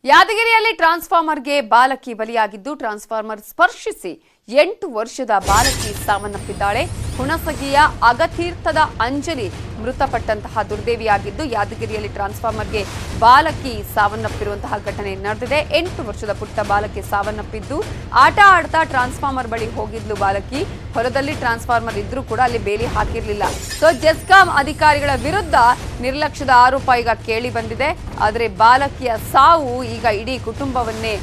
ಯಾದಗಿರಿಯಲ್ಲಿ ಟ್ರಾನ್ಸ್ಫಾರ್ಮರ್ಗೆ ಬಾಲಕಿ ಬಲಿಯಾಗಿದ್ದು ಟ್ರಾನ್ಸ್ಫಾರ್ಮರ್ ಸ್ಪರ್ಶಿಸಿ 8 ವರ್ಷದ ಬಾಲಕಿ ಸಾವನ್ನಪ್ಪಿದ್ದಾಳೆ. ಹುಣಸಗಿಯ ಅಗತೀರ್ಥದ ಅಂಜಲಿ ಮೃತಪಟ್ಟಂತಹ ದುರ್ದೇವಿಯಾಗಿದ್ದು ಯಾದಗಿರಿಯಲ್ಲಿ ಟ್ರಾನ್ಸ್ಫಾರ್ಮರ್ಗೆ ಬಾಲಕಿ ಸಾವನ್ನಪ್ಪಿರುವಂತಹ ಘಟನೆ ನಡೆದಿದೆ. 8 ವರ್ಷದ ಪುಟ್ಟ ಬಾಲಕಿ ಸಾವನ್ನಪ್ಪಿದ್ದು ಆಟ ಆಡ್ತಾ ಟ್ರಾನ್ಸ್ಫಾರ್ಮರ್ ಬಳಿ ಹೋಗಿದ್ಲು ಬಾಲಕಿ. ಹೊಲದಲ್ಲಿ ಟ್ರಾನ್ಸ್ಫಾರ್ಮರ್ ಇದ್ರೂ ಕೂಡ ಅಲ್ಲಿ ಬೇಲಿ ಹಾಕಿರಲಿಲ್ಲ. ಜೆಸ್ಕಾಂ ಅಧಿಕಾರಿಗಳ ವಿರುದ್ಧ ನಿರ್ಲಕ್ಷ್ಯದ ಆರೋಪ ಈಗ ಕೇಳಿ ಬಂದಿದೆ. ಆದರೆ ಬಾಲಕಿಯ ಸಾವು ಈಗ ಇಡೀ ಕುಟುಂಬವನ್ನೇ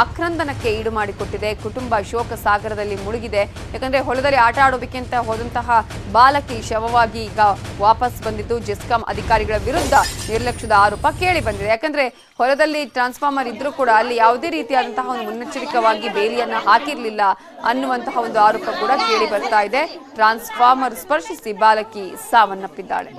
ಆಕ್ರಂದನಕ್ಕೆ ಈಡು ಮಾಡಿಕೊಟ್ಟಿದೆ. ಕುಟುಂಬ ಶೋಕ ಸಾಗರದಲ್ಲಿ ಮುಳುಗಿದೆ. ಯಾಕಂದ್ರೆ ಹೊಲದಲ್ಲಿ ಆಟ ಆಡೋದಕ್ಕೆ ಅಂತ ಹೋದಂತಹ ಬಾಲಕಿ ಶವವಾಗಿ ಈಗ ವಾಪಸ್ ಬಂದಿದ್ದು ಜೆಸ್ಕಾಂ ಅಧಿಕಾರಿಗಳ ವಿರುದ್ಧ ನಿರ್ಲಕ್ಷ್ಯದ ಆರೋಪ ಕೇಳಿ ಬಂದಿದೆ. ಯಾಕಂದ್ರೆ ಹೊಲದಲ್ಲಿ ಟ್ರಾನ್ಸ್ಫಾರ್ಮರ್ ಇದ್ರೂ ಕೂಡ ಅಲ್ಲಿ ಯಾವುದೇ ರೀತಿಯಾದಂತಹ ಒಂದು ಮುನ್ನೆಚ್ಚರಿಕವಾಗಿ ಬೇಲಿಯನ್ನ ಹಾಕಿರ್ಲಿಲ್ಲ ಅನ್ನುವಂತಹ ಒಂದು ಆರೋಪ ಕೂಡ ಕೇಳಿ ಬರ್ತಾ ಇದೆ. ಟ್ರಾನ್ಸ್ಫಾರ್ಮರ್ ಸ್ಪರ್ಶಿಸಿ ಬಾಲಕಿ ಸಾವನ್ನಪ್ಪಿದ್ದಾಳೆ.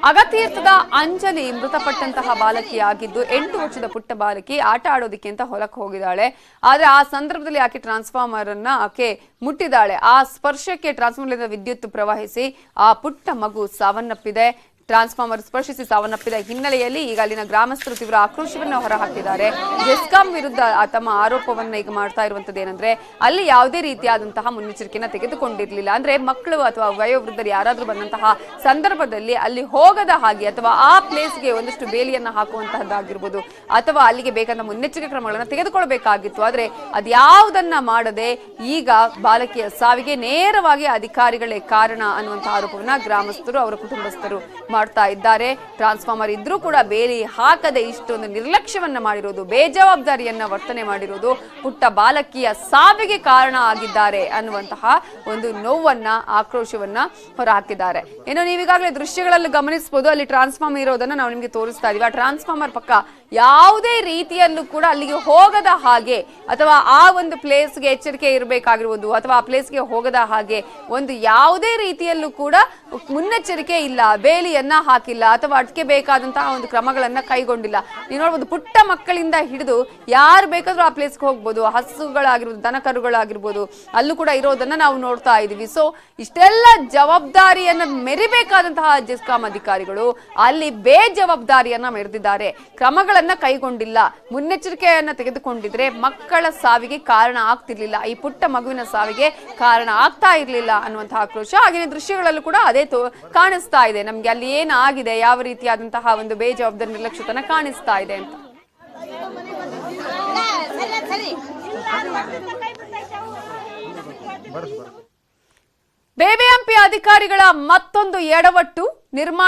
ಅಗತೀರ್ಥದ ಅಂಜಲಿ ಮೃತಪಟ್ಟಂತಹ ಬಾಲಕಿಯಾಗಿದ್ದು 8 ವರ್ಷದ ಪುಟ್ಟ ಬಾಲಕಿ ಆಟ ಆಡೋದಕ್ಕೆ ಅಂತ ಹೊಲಕ್ಕೆ ಹೋಗಿದ್ದಾಳೆ. ಆದ್ರೆ ಆ ಸಂದರ್ಭದಲ್ಲಿ ಆಕೆ ಟ್ರಾನ್ಸ್ಫಾರ್ಮರ್ ಅನ್ನ ಆಕೆ ಮುಟ್ಟಿದ್ದಾಳೆ. ಆ ಸ್ಪರ್ಶಕ್ಕೆ ಟ್ರಾನ್ಸ್ಫಾರ್ಮರ್ ವಿದ್ಯುತ್ ಪ್ರವಹಿಸಿ ಆ ಪುಟ್ಟ ಮಗು ಸಾವನ್ನಪ್ಪಿದೆ. ಟ್ರಾನ್ಸ್ಫಾರ್ಮರ್ ಸ್ಪರ್ಶಿಸಿ ಸಾವನ್ನಪ್ಪಿದ ಹಿನ್ನೆಲೆಯಲ್ಲಿ ಈಗ ಅಲ್ಲಿನ ಗ್ರಾಮಸ್ಥರು ತೀವ್ರ ಆಕ್ರೋಶವನ್ನು ಹೊರಹಾಕಿದ್ದಾರೆ. ಜೆಸ್ಕಾಂ ವಿರುದ್ಧ ತಮ್ಮ ಆರೋಪವನ್ನ ಈಗ ಮಾಡ್ತಾ ಇರುವಂತದ್ದು ಏನಂದ್ರೆ ಅಲ್ಲಿ ಯಾವುದೇ ರೀತಿಯಾದಂತಹ ಮುನ್ನೆಚ್ಚರಿಕೆಯನ್ನು ತೆಗೆದುಕೊಂಡಿರಲಿಲ್ಲ. ಅಂದ್ರೆ ಮಕ್ಕಳು ಅಥವಾ ವಯೋವೃದ್ಧರು ಯಾರಾದ್ರೂ ಬಂದಂತಹ ಸಂದರ್ಭದಲ್ಲಿ ಅಲ್ಲಿ ಹೋಗದ ಹಾಗೆ ಅಥವಾ ಆ ಪ್ಲೇಸ್ಗೆ ಒಂದಷ್ಟು ಬೇಲಿಯನ್ನ ಹಾಕುವಂತಹದ್ದಾಗಿರ್ಬೋದು ಅಥವಾ ಅಲ್ಲಿಗೆ ಬೇಕಾದ ಮುನ್ನೆಚ್ಚರಿಕೆ ಕ್ರಮಗಳನ್ನು ತೆಗೆದುಕೊಳ್ಬೇಕಾಗಿತ್ತು. ಆದ್ರೆ ಅದ್ಯಾವುದನ್ನ ಮಾಡದೆ ಈಗ ಬಾಲಕಿಯ ಸಾವಿಗೆ ನೇರವಾಗಿ ಅಧಿಕಾರಿಗಳೇ ಕಾರಣ ಅನ್ನುವಂತಹ ಆರೋಪವನ್ನ ಗ್ರಾಮಸ್ಥರು ಅವರ ಕುಟುಂಬಸ್ಥರು ಮಾಡ್ತಾ ಇದ್ದಾರೆ. ಟ್ರಾನ್ಸ್ಫಾರ್ಮರ್ ಇದ್ರೂ ಕೂಡ ಬೇಲಿ ಹಾಕದೆ ಇಷ್ಟೊಂದು ನಿರ್ಲಕ್ಷ್ಯವನ್ನ ಮಾಡಿರೋದು, ಬೇಜವಾಬ್ದಾರಿಯನ್ನ ವರ್ತನೆ ಮಾಡಿರೋದು ಪುಟ್ಟ ಬಾಲಕಿಯ ಸಾವಿಗೆ ಕಾರಣ ಆಗಿದ್ದಾರೆ ಅನ್ನುವಂತಹ ಒಂದು ನೋವನ್ನ ಆಕ್ರೋಶವನ್ನ ಹೊರಹಾಕಿದ್ದಾರೆ. ಏನೋ ನೀವೀಗಾಗಲೇ ದೃಶ್ಯಗಳಲ್ಲಿ ಗಮನಿಸಬಹುದು, ಅಲ್ಲಿ ಟ್ರಾನ್ಸ್ಫಾರ್ಮರ್ ಇರೋದನ್ನ ನಾವು ನಿಮ್ಗೆ ತೋರಿಸ್ತಾ ಇದೀವಿ. ಆ ಟ್ರಾನ್ಸ್ಫಾರ್ಮರ್ ಪಕ್ಕ ಯಾವುದೇ ರೀತಿಯಲ್ಲೂ ಕೂಡ ಅಲ್ಲಿಗೆ ಹೋಗದ ಹಾಗೆ ಅಥವಾ ಆ ಒಂದು ಪ್ಲೇಸ್ಗೆ ಎಚ್ಚರಿಕೆ ಇರಬೇಕಾಗಿರ್ಬೋದು ಅಥವಾ ಆ ಪ್ಲೇಸ್ಗೆ ಹೋಗದ ಹಾಗೆ ಒಂದು ಯಾವುದೇ ರೀತಿಯಲ್ಲೂ ಕೂಡ ಮುನ್ನೆಚ್ಚರಿಕೆ ಇಲ್ಲ, ಬೇಲಿಯನ್ನ ಹಾಕಿಲ್ಲ ಅಥವಾ ಅದಕ್ಕೆ ಬೇಕಾದಂತಹ ಒಂದು ಕ್ರಮಗಳನ್ನ ಕೈಗೊಂಡಿಲ್ಲ. ನೀವು ನೋಡ್ಬೋದು, ಪುಟ್ಟ ಮಕ್ಕಳಿಂದ ಹಿಡಿದು ಯಾರು ಬೇಕಾದ್ರೂ ಆ ಪ್ಲೇಸ್ಗೆ ಹೋಗ್ಬೋದು. ಹಸುಗಳಾಗಿರ್ಬೋದು, ದನ ಕರುಗಳಾಗಿರ್ಬೋದು, ಅಲ್ಲೂ ಕೂಡ ಇರೋದನ್ನ ನಾವು ನೋಡ್ತಾ ಇದೀವಿ. ಸೊ ಇಷ್ಟೆಲ್ಲ ಜವಾಬ್ದಾರಿಯನ್ನ ಮೆರಿಬೇಕಾದಂತಹ ಜೆಸ್ಕಾಂ ಅಧಿಕಾರಿಗಳು ಅಲ್ಲಿ ಬೇಜವಾಬ್ದಾರಿಯನ್ನ ಮೆರೆದಿದ್ದಾರೆ, ಕ್ರಮಗಳನ್ನ ಕೈಗೊಂಡಿಲ್ಲ. ಮುನ್ನೆಚ್ಚರಿಕೆಯನ್ನ ತೆಗೆದುಕೊಂಡಿದ್ರೆ ಮಕ್ಕಳ ಸಾವಿಗೆ ಕಾರಣ ಆಗ್ತಿರ್ಲಿಲ್ಲ, ಈ ಪುಟ್ಟ ಮಗುವಿನ ಸಾವಿಗೆ ಕಾರಣ ಆಗ್ತಾ ಇರ್ಲಿಲ್ಲ ಅನ್ನುವಂತಹ ಆಕ್ರೋಶ ಆಗಿನ ದೃಶ್ಯಗಳಲ್ಲೂ ಕೂಡ ಅದೇ ಕಾಣಿಸ್ತಾ ಇದೆ. ನಮ್ಗೆ ಅಲ್ಲಿ ಏನಾಗಿದೆ, ಯಾವ ರೀತಿಯಾದಂತಹ ಒಂದು ಬೇಜವಾಬ್ದಾರಿ ನಿರ್ಲಕ್ಷ್ಯತನ ಕಾಣಿಸ್ತಾ ಇದೆ ಅಂತ. ಬಿಬಿಎಂಪಿ ಅಧಿಕಾರಿಗಳ ಮತ್ತೊಂದು ಎಡವಟ್ಟು. ನಿರ್ಮಾಣ